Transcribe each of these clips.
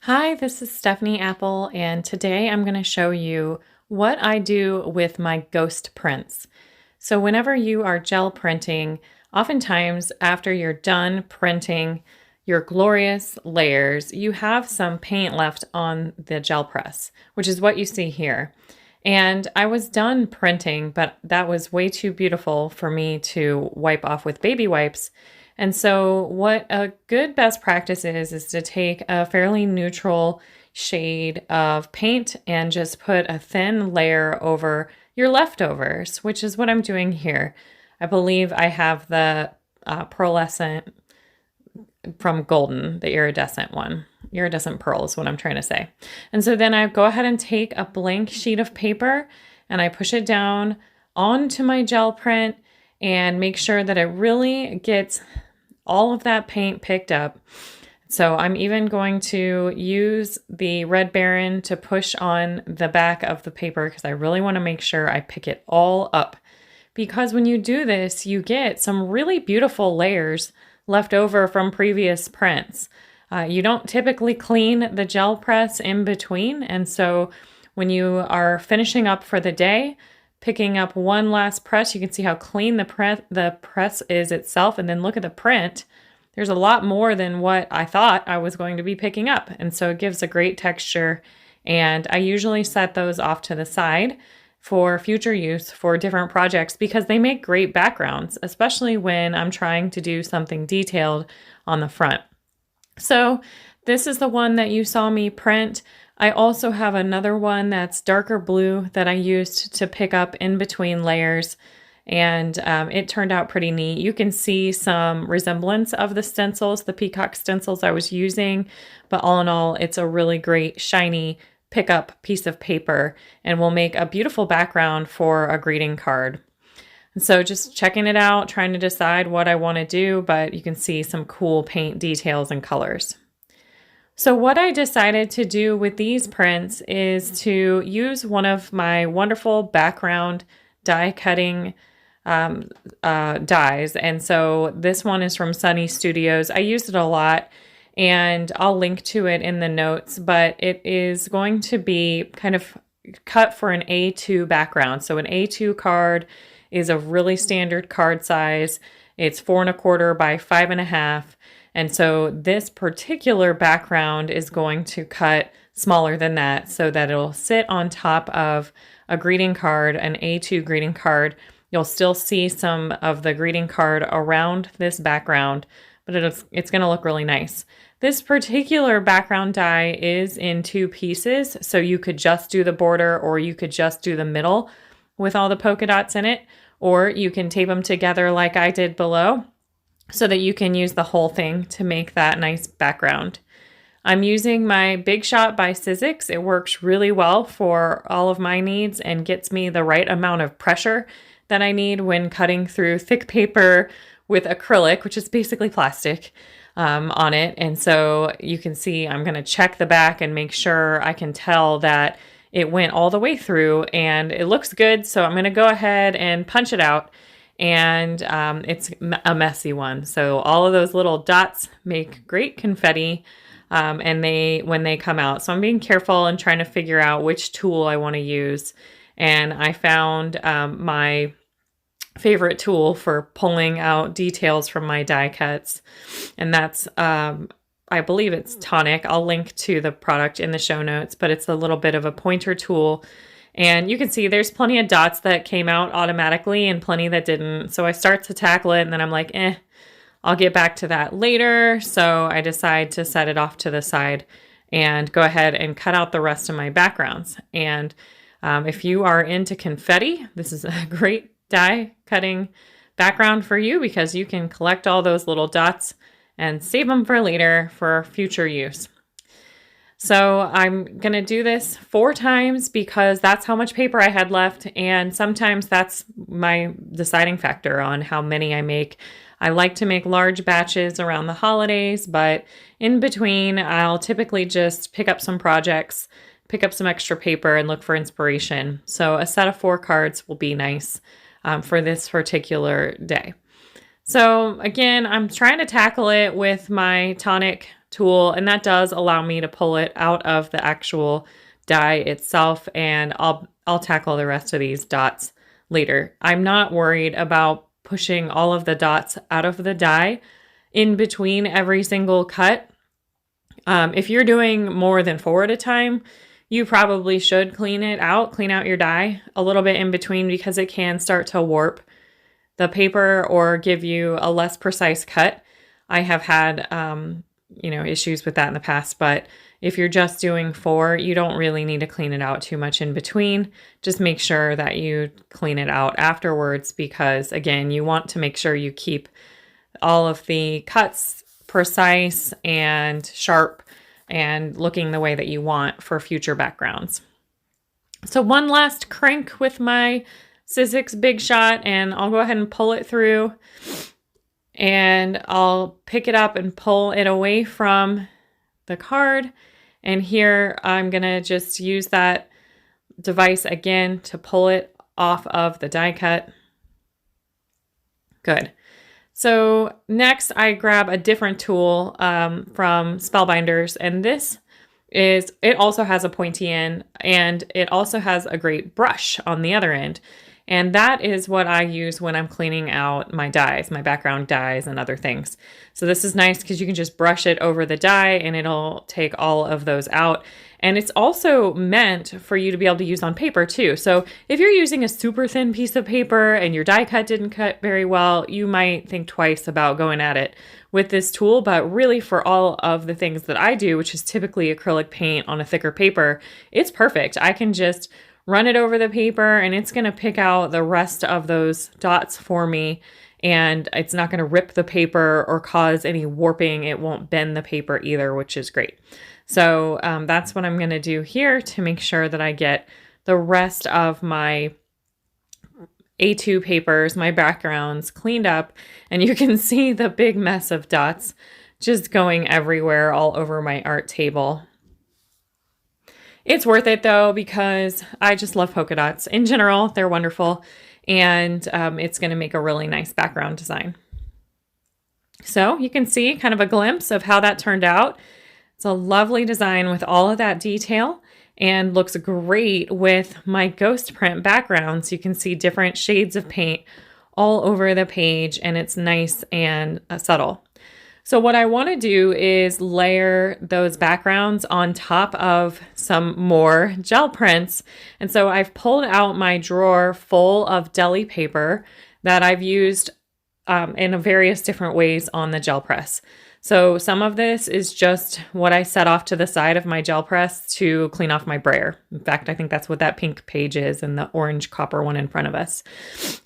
Hi, this is Stephanie Apple, and today I'm going to show you what I do with my ghost prints. So whenever you are gel printing, oftentimes after you're done printing your glorious layers, you have some paint left on the gel press, which is what you see here. And I was done printing, but that was way too beautiful for me to wipe off with baby wipes. And so what a good best practice is to take a fairly neutral shade of paint and just put a thin layer over your leftovers, which is what I'm doing here. I believe I have the pearlescent from Golden, the iridescent one. Iridescent pearl is what I'm trying to say. And so then I go ahead and take a blank sheet of paper and I push it down onto my gel print and make sure that it really gets all of that paint picked up. So I'm even going to use the Red Baron to push on the back of the paper because I really want to make sure I pick it all up. Because when you do this, you get some really beautiful layers left over from previous prints. You don't typically clean the gel press in between, and so when you are finishing up for the day, picking up one last press, you can see how clean the press is itself, and then look at the print. There's a lot more than what I thought I was going to be picking up, and so it gives a great texture, and I usually set those off to the side for future use for different projects because they make great backgrounds, especially when I'm trying to do something detailed on the front. So this is the one that you saw me print. I also have another one that's darker blue that I used to pick up in between layers, and it turned out pretty neat. You can see some resemblance of the stencils, the Peacock stencils I was using, but all in all, it's a really great shiny pickup piece of paper and will make a beautiful background for a greeting card. And so just checking it out, trying to decide what I want to do, but you can see some cool paint details and colors. So what I decided to do with these prints is to use one of my wonderful background die cutting dies. And so this one is from Sunny Studios. I used it a lot and I'll link to it in the notes, but it is going to be kind of cut for an A2 background. So an A2 card is a really standard card size. It's 4 1/4 by 5 1/2. And so this particular background is going to cut smaller than that so that it'll sit on top of a greeting card, an A2 greeting card. You'll still see some of the greeting card around this background, but it's going to look really nice. This particular background die is in 2 pieces, so you could just do the border or you could just do the middle with all the polka dots in it, or you can tape them together like I did below so that you can use the whole thing to make that nice background. I'm using my Big Shot by Sizzix. It works really well for all of my needs and gets me the right amount of pressure that I need when cutting through thick paper with acrylic, which is basically plastic, on it. And so you can see I'm going to check the back and make sure I can tell that it went all the way through and it looks good. So I'm going to go ahead and punch it out. And it's a messy one. So all of those little dots make great confetti and when they come out. So I'm being careful and trying to figure out which tool I want to use. And I found my favorite tool for pulling out details from my die cuts. And that's, I believe it's Tonic. I'll link to the product in the show notes, but it's a little bit of a pointer tool. And you can see there's plenty of dots that came out automatically and plenty that didn't. So I start to tackle it and then I'm like, I'll get back to that later. So I decide to set it off to the side and go ahead and cut out the rest of my backgrounds. And if you are into confetti, this is a great die cutting background for you because you can collect all those little dots and save them for later for future use. So I'm going to do this 4 times because that's how much paper I had left. And sometimes that's my deciding factor on how many I make. I like to make large batches around the holidays, but in between, I'll typically just pick up some projects, pick up some extra paper and look for inspiration. So a set of 4 cards will be nice for this particular day. So again, I'm trying to tackle it with my Tonic tool, and that does allow me to pull it out of the actual die itself, and I'll tackle the rest of these dots later. I'm not worried about pushing all of the dots out of the die in between every single cut. If you're doing more than 4 at a time, you probably should clean out your die a little bit in between, because it can start to warp the paper or give you a less precise cut. I have had, issues with that in the past, but if you're just doing 4, you don't really need to clean it out too much in between. Just make sure that you clean it out afterwards, because again, you want to make sure you keep all of the cuts precise and sharp and looking the way that you want for future backgrounds. So one last crank with my Sizzix Big Shot, and I'll go ahead and pull it through, and I'll pick it up and pull it away from the card. And here I'm gonna just use that device again to pull it off of the die cut. Good. So next I grab a different tool from Spellbinders, and it also has a pointy end, and it also has a great brush on the other end. And that is what I use when I'm cleaning out my dies, my background dies and other things. So this is nice because you can just brush it over the die and it'll take all of those out. And it's also meant for you to be able to use on paper too. So if you're using a super thin piece of paper and your die cut didn't cut very well, you might think twice about going at it with this tool. But really, for all of the things that I do, which is typically acrylic paint on a thicker paper, it's perfect. I can just run it over the paper and it's going to pick out the rest of those dots for me, and it's not going to rip the paper or cause any warping. It won't bend the paper either, which is great. So that's what I'm going to do here to make sure that I get the rest of my A2 papers, my backgrounds cleaned up, and you can see the big mess of dots just going everywhere all over my art table. It's worth it though, because I just love polka dots in general. They're wonderful, and it's going to make a really nice background design. So you can see kind of a glimpse of how that turned out. It's a lovely design with all of that detail, and looks great with my ghost print backgrounds. You can see different shades of paint all over the page, and it's nice and subtle. So what I want to do is layer those backgrounds on top of some more gel prints. And so I've pulled out my drawer full of deli paper that I've used in various different ways on the gel press. So some of this is just what I set off to the side of my gel press to clean off my brayer. In fact, I think that's what that pink page is, and the orange copper one in front of us.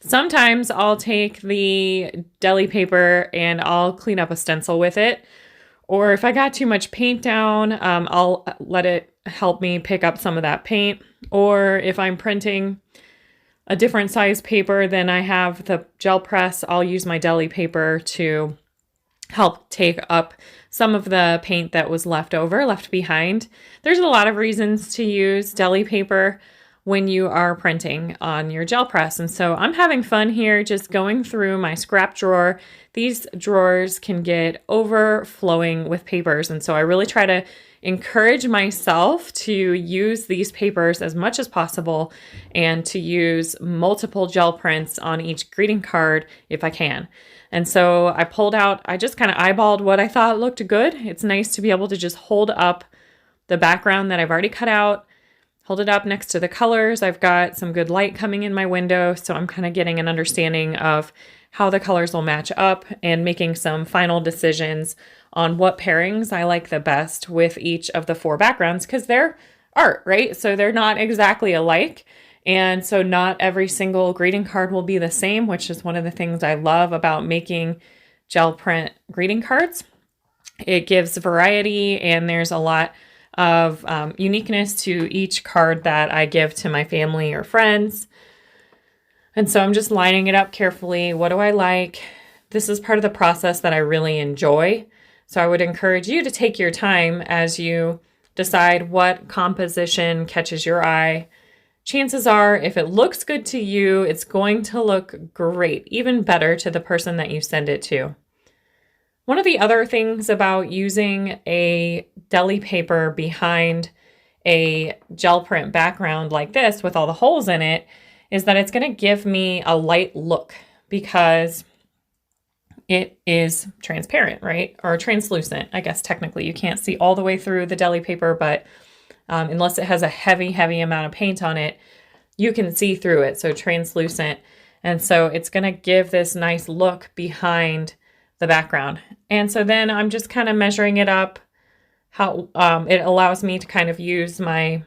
Sometimes I'll take the deli paper and I'll clean up a stencil with it. Or if I got too much paint down, I'll let it help me pick up some of that paint. Or if I'm printing a different size paper than I have the gel press, I'll use my deli paper to help take up some of the paint that was left behind. There's a lot of reasons to use deli paper when you are printing on your gel press. And so I'm having fun here just going through my scrap drawer. These drawers can get overflowing with papers. And so I really try to encourage myself to use these papers as much as possible and to use multiple gel prints on each greeting card if I can. And so I just kind of eyeballed what I thought looked good. It's nice to be able to just hold up the background that I've already cut out, hold it up next to the colors. I've got some good light coming in my window, so I'm kind of getting an understanding of how the colors will match up and making some final decisions on what pairings I like the best with each of the 4 backgrounds, because they're art, right? So they're not exactly alike. And so not every single greeting card will be the same, which is one of the things I love about making gel print greeting cards. It gives variety, and there's a lot of uniqueness to each card that I give to my family or friends. And so I'm just lining it up carefully. What do I like? This is part of the process that I really enjoy. So I would encourage you to take your time as you decide what composition catches your eye. Chances are, if it looks good to you, it's going to look great, even better to the person that you send it to. One of the other things about using a deli paper behind a gel print background like this with all the holes in it is that it's going to give me a light look because it is transparent, right? Or translucent. I guess technically you can't see all the way through the deli paper, but unless it has a heavy, heavy amount of paint on it, you can see through it. So translucent. And so it's going to give this nice look behind the background. And so then I'm just kind of measuring it up, how it allows me to kind of use my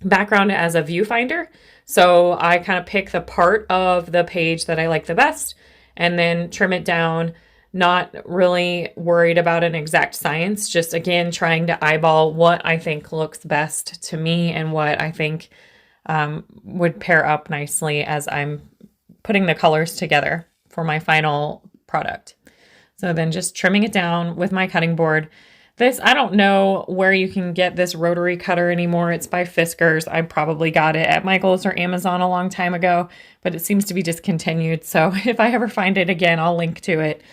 background as a viewfinder. So I kind of pick the part of the page that I like the best and then trim it down, not really worried about an exact science, just again, trying to eyeball what I think looks best to me and what I think would pair up nicely as I'm putting the colors together for my final product. So then just trimming it down with my cutting board. This, I don't know where you can get this rotary cutter anymore. It's by Fiskars. I probably got it at Michael's or Amazon a long time ago, but it seems to be discontinued. So if I ever find it again, I'll link to it.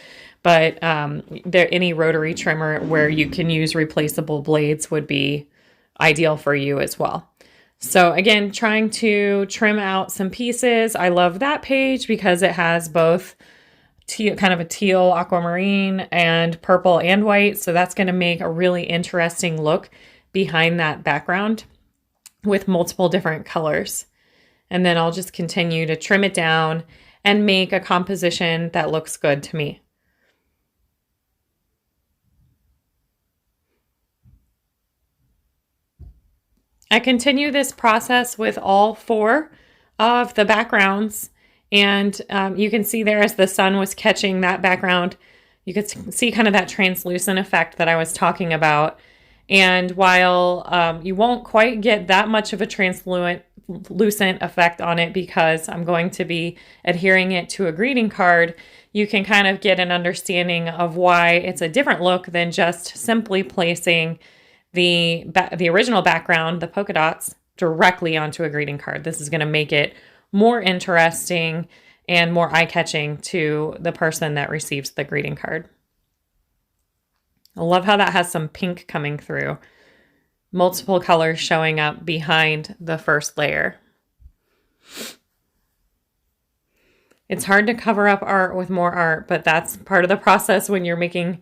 But any rotary trimmer where you can use replaceable blades would be ideal for you as well. So again, trying to trim out some pieces. I love that page because it has both kind of a teal, aquamarine, and purple and white. So that's going to make a really interesting look behind that background with multiple different colors. And then I'll just continue to trim it down and make a composition that looks good to me. I continue this process with all 4 of the backgrounds. And you can see there as the sun was catching that background, you could see kind of that translucent effect that I was talking about. And while you won't quite get that much of a translucent effect on it because I'm going to be adhering it to a greeting card, you can kind of get an understanding of why it's a different look than just simply placing the original background, the polka dots, directly onto a greeting card. This is going to make it more interesting and more eye-catching to the person that receives the greeting card. I love how that has some pink coming through. Multiple colors showing up behind the first layer. It's hard to cover up art with more art, but that's part of the process when you're making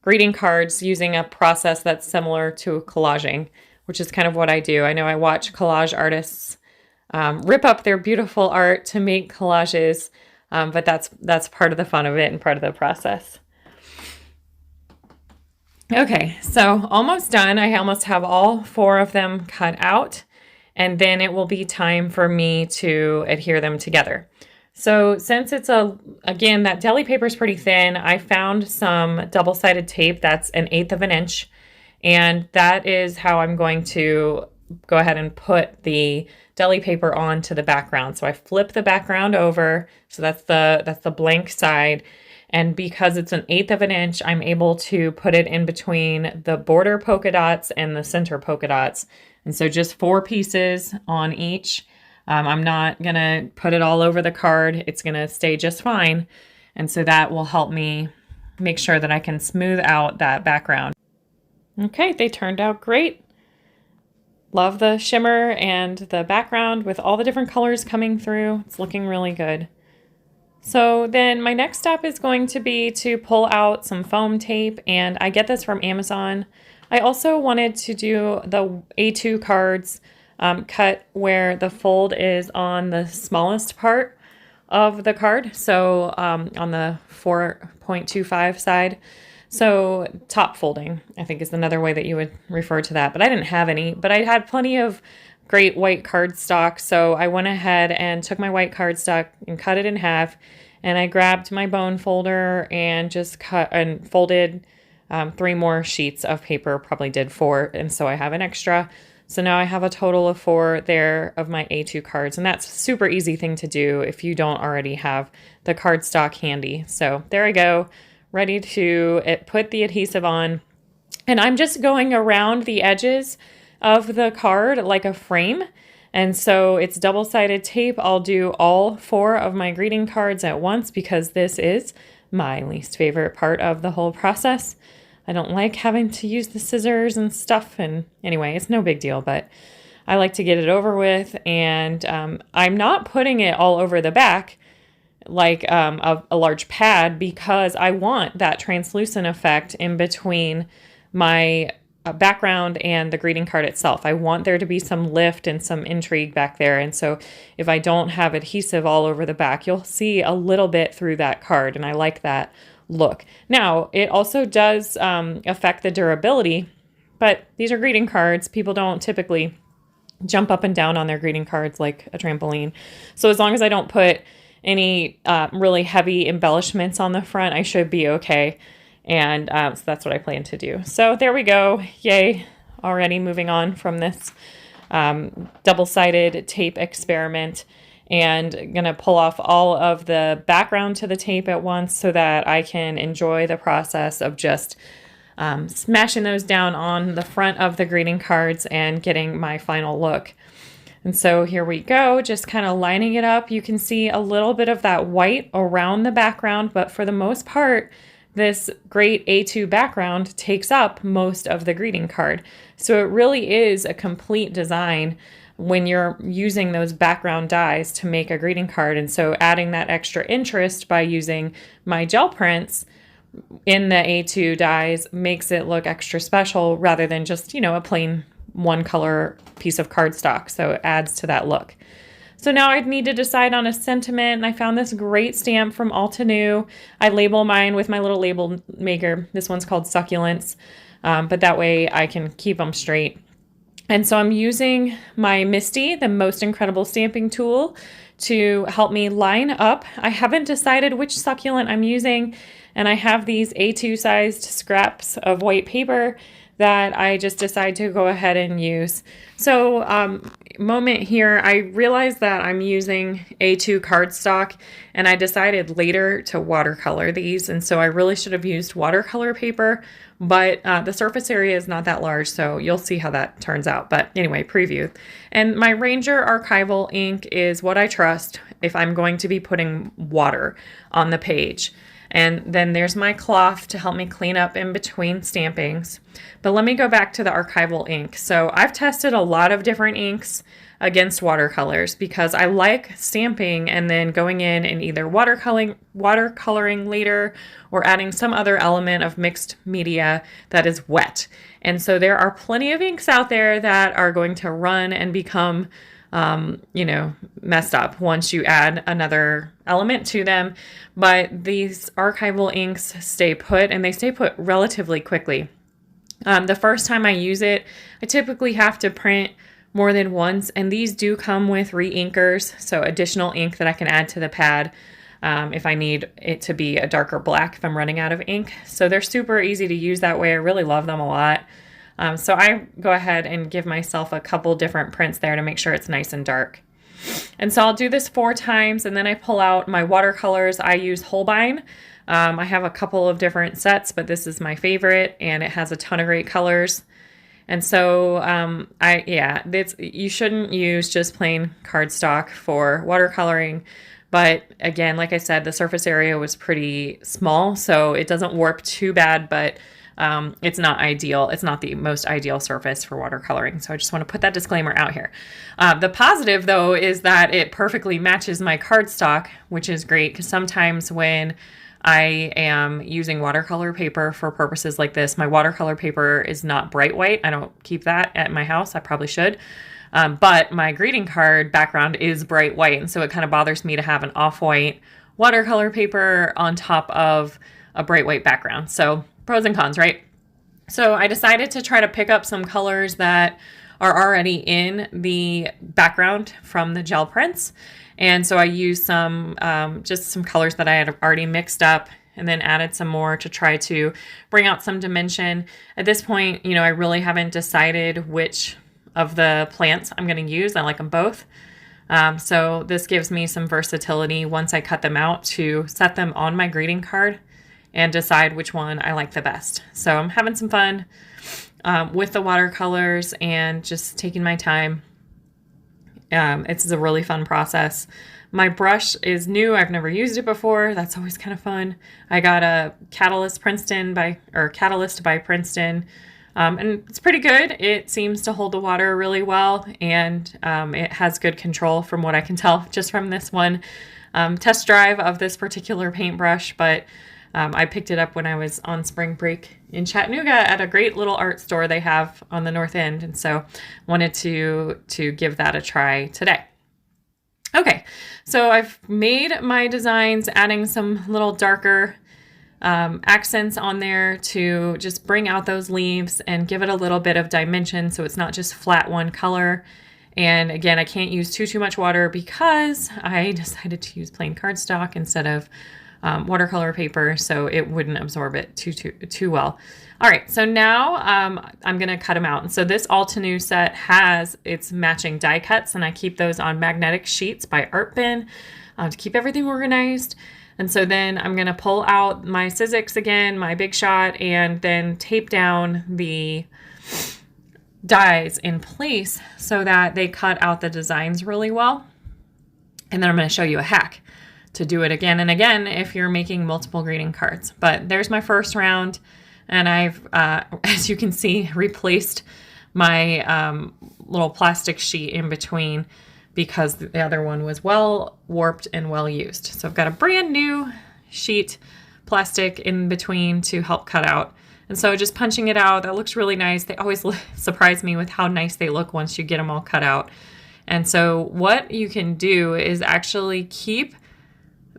greeting cards using a process that's similar to collaging, which is kind of what I do. I know I watch collage artists rip up their beautiful art to make collages, but that's part of the fun of it and part of the process. Okay, so almost done. I almost have all 4 of them cut out, and then it will be time for me to adhere them together. So since it's again, that deli paper is pretty thin, I found some double-sided tape that's 1/8 of an inch, and that is how I'm going to go ahead and put the deli paper onto the background. So I flip the background over. So that's the blank side. And because it's 1/8 of an inch, I'm able to put it in between the border polka dots and the center polka dots. And so just 4 pieces on each. I'm not going to put it all over the card. It's going to stay just fine. And so that will help me make sure that I can smooth out that background. Okay, they turned out great. Love the shimmer and the background with all the different colors coming through. It's looking really good. So then my next step is going to be to pull out some foam tape, and I get this from Amazon. I also wanted to do the A2 cards cut where the fold is on the smallest part of the card. So on the 4.25 side. So top folding, I think, is another way that you would refer to that. But I didn't have any, but I had plenty of great white cardstock. So I went ahead and took my white cardstock and cut it in half. And I grabbed my bone folder and just cut and folded 3 more sheets of paper, probably did 4. And so I have an extra. So now I have a total of 4 there of my A2 cards. And that's a super easy thing to do if you don't already have the cardstock handy. So there I go. Ready to put the adhesive on. And I'm just going around the edges of the card like a frame. And so it's double-sided tape. I'll do all 4 of my greeting cards at once because this is my least favorite part of the whole process. I don't like having to use the scissors and stuff. And anyway, it's no big deal, but I like to get it over with. And I'm not putting it all over the back like a large pad because I want that translucent effect in between my background and the greeting card itself. I want there to be some lift and some intrigue back there. And so if I don't have adhesive all over the back, you'll see a little bit through that card. And I like that look. Now, it also does affect the durability, but these are greeting cards. People don't typically jump up and down on their greeting cards like a trampoline. So as long as I don't put any really heavy embellishments on the front, I should be okay. And so that's what I plan to do. So there we go. Yay. Already moving on from this double-sided tape experiment, and going to pull off all of the background to the tape at once so that I can enjoy the process of just smashing those down on the front of the greeting cards and getting my final look. And so here we go, just kind of lining it up. You can see a little bit of that white around the background, but for the most part, this great A2 background takes up most of the greeting card. So it really is a complete design when you're using those background dies to make a greeting card. And so adding that extra interest by using my gel prints in the A2 dies makes it look extra special rather than just, a plain one color piece of cardstock. So it adds to that look. So now I need to decide on a sentiment, and I found this great stamp from Altenew. I label mine with my little label maker. This one's called Succulents, but that way I can keep them straight. And so I'm using my MISTI, the Most Incredible Stamping Tool, to help me line up. I haven't decided which succulent I'm using, and I have these A2 sized scraps of white paper that I just decide to go ahead and use. So moment here, I realized that I'm using A2 cardstock, and I decided later to watercolor these. And so I really should have used watercolor paper, but the surface area is not that large, so you'll see how that turns out. But anyway, preview. And my Ranger archival ink is what I trust if I'm going to be putting water on the page. And then there's my cloth to help me clean up in between stampings. But let me go back to the archival ink. So I've tested a lot of different inks against watercolors because I like stamping and then going in and either watercoloring later or adding some other element of mixed media that is wet. And so there are plenty of inks out there that are going to run and become messed up once you add another element to them. But these archival inks stay put, and they stay put relatively quickly. The first time I use it, I typically have to print more than once, and these do come with re-inkers, so additional ink that I can add to the pad if I need it to be a darker black if I'm running out of ink. So they're super easy to use that way. I really love them a lot. So I go ahead and give myself a couple different prints there to make sure it's nice and dark. And so I'll do this 4 times, and then I pull out my watercolors. I use Holbein. I have a couple of different sets, but this is my favorite, and it has a ton of great colors. And so you shouldn't use just plain cardstock for watercoloring. But again, like I said, the surface area was pretty small, so it doesn't warp too bad, but it's not ideal. It's not the most ideal surface for watercoloring. So I just want to put that disclaimer out here. The positive, though, is that it perfectly matches my cardstock, which is great because sometimes when I am using watercolor paper for purposes like this, my watercolor paper is not bright white. I don't keep that at my house. I probably should. But my greeting card background is bright white. And so it kind of bothers me to have an off-white watercolor paper on top of a bright white background. So pros and cons, right? So I decided to try to pick up some colors that are already in the background from the gel prints. And so I used some, just some colors that I had already mixed up and then added some more to try to bring out some dimension. At this point, I really haven't decided which of the plants I'm going to use. I like them both. So this gives me some versatility once I cut them out to set them on my greeting card and decide which one I like the best. So I'm having some fun with the watercolors and just taking my time It's a really fun process. My brush is new. I've never used it before. That's always kind of fun. I got a Catalyst by Princeton. And it's pretty good. It seems to hold the water really well, and it has good control from what I can tell just from this one test drive of this particular paintbrush. But I picked it up when I was on spring break in Chattanooga at a great little art store they have on the north end, and so wanted to give that a try today. Okay, so I've made my designs, adding some little darker accents on there to just bring out those leaves and give it a little bit of dimension so it's not just flat one color. And again, I can't use too much water because I decided to use plain cardstock instead of watercolor paper, so it wouldn't absorb it too well. All right, so now I'm gonna cut them out. And so this Altenew set has its matching die cuts, and I keep those on magnetic sheets by Artbin to keep everything organized. And so then I'm gonna pull out my Sizzix again, my Big Shot, and then tape down the dies in place so that they cut out the designs really well. And then I'm gonna show you a hack to do it again and again if you're making multiple greeting cards. But there's my first round, and I've, as you can see, replaced my little plastic sheet in between because the other one was well warped and well used. So I've got a brand new sheet plastic in between to help cut out. And so just punching it out, that looks really nice. They always surprise me with how nice they look once you get them all cut out. And so what you can do is actually keep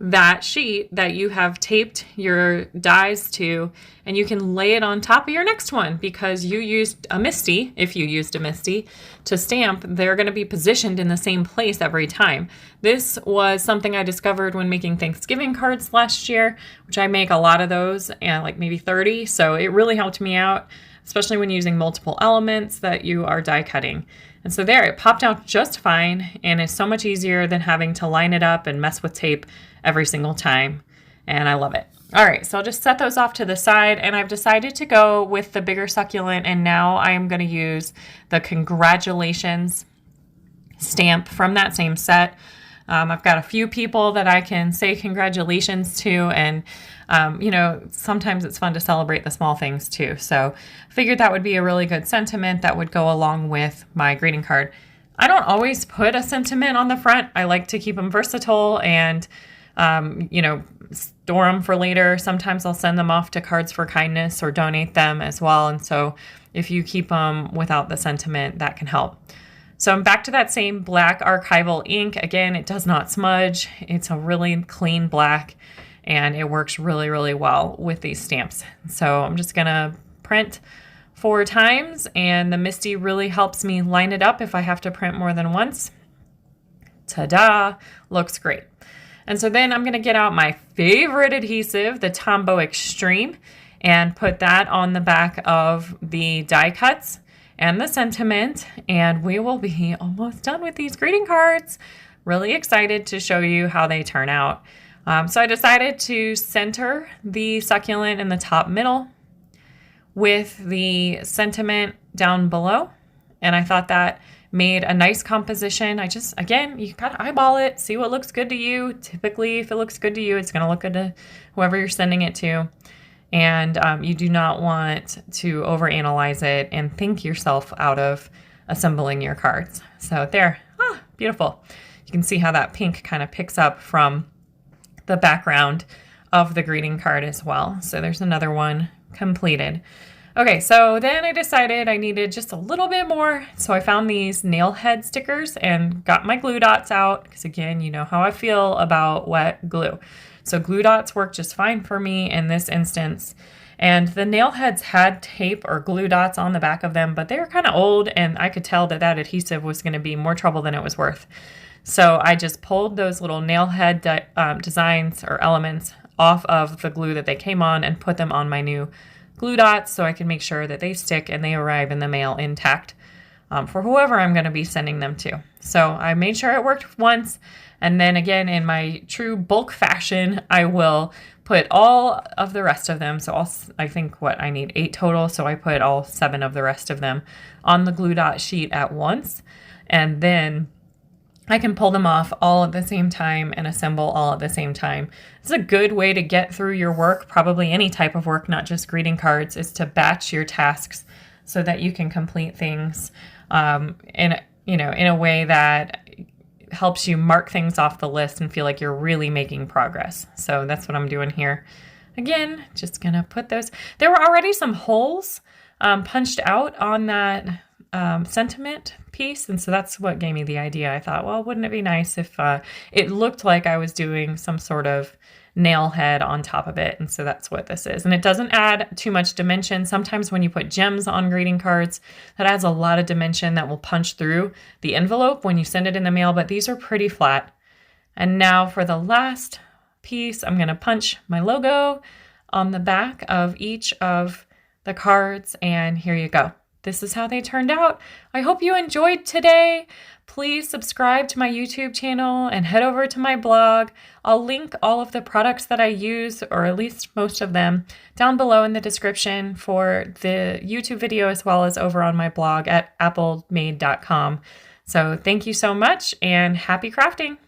that sheet that you have taped your dies to, and you can lay it on top of your next one because you used a MISTI. If you used a MISTI to stamp, they're going to be positioned in the same place every time. This was something I discovered when making Thanksgiving cards last year, which I make a lot of those, and like maybe 30. So it really helped me out, especially when using multiple elements that you are die cutting. And so there, it popped out just fine, and it's so much easier than having to line it up and mess with tape every single time, and I love it. All right, so I'll just set those off to the side, and I've decided to go with the bigger succulent, and now I am going to use the Congratulations stamp from that same set. I've got a few people that I can say congratulations to, and you know, sometimes it's fun to celebrate the small things too. So I figured that would be a really good sentiment that would go along with my greeting card. I don't always put a sentiment on the front. I like to keep them versatile and you know, store them for later. Sometimes I'll send them off to Cards for Kindness or donate them as well. And so if you keep them without the sentiment, that can help. So I'm back to that same black archival ink. Again, it does not smudge. It's a really clean black, and it works really, really well with these stamps. So I'm just gonna print 4 times, and the MISTI really helps me line it up if I have to print more than once. Ta-da, looks great. And so then I'm gonna get out my favorite adhesive, the Tombow Xtreme, and put that on the back of the die cuts and the sentiment, and we will be almost done with these greeting cards. Really excited to show you how they turn out. So I decided to center the succulent in the top middle with the sentiment down below, and I thought that made a nice composition. Again, you gotta eyeball it, see what looks good to you. Typically, if it looks good to you, it's gonna look good to whoever you're sending it to. And you do not want to overanalyze it and think yourself out of assembling your cards. So there, beautiful. You can see how that pink kind of picks up from the background of the greeting card as well. So there's another one completed. Okay, so then I decided I needed just a little bit more. So I found these nail head stickers and got my glue dots out, because again, you know how I feel about wet glue. So glue dots work just fine for me in this instance. And the nail heads had tape or glue dots on the back of them, but they were kind of old, and I could tell that that adhesive was going to be more trouble than it was worth. So I just pulled those little nail head designs or elements off of the glue that they came on and put them on my new glue dots so I can make sure that they stick and they arrive in the mail intact for whoever I'm going to be sending them to. So I made sure it worked once, and then again, in my true bulk fashion, I will put all of the rest of them. So I think I need 8 total. So I put all 7 of the rest of them on the glue dot sheet at once. And then I can pull them off all at the same time and assemble all at the same time. It's a good way to get through your work, probably any type of work, not just greeting cards, is to batch your tasks so that you can complete things in a way that helps you mark things off the list and feel like you're really making progress. So that's what I'm doing here. Again, just gonna put those. There were already some holes punched out on that sentiment piece, and so that's what gave me the idea. I thought, well, wouldn't it be nice if it looked like I was doing some sort of nail head on top of it, and so that's what this is. And it doesn't add too much dimension. Sometimes when you put gems on greeting cards, that adds a lot of dimension that will punch through the envelope when you send it in the mail, but these are pretty flat. And now for the last piece, I'm going to punch my logo on the back of each of the cards, and here you go. This is how they turned out. I hope you enjoyed today. Please subscribe to my YouTube channel and head over to my blog. I'll link all of the products that I use, or at least most of them, down below in the description for the YouTube video, as well as over on my blog at Apple+Made.com. So thank you so much and happy crafting.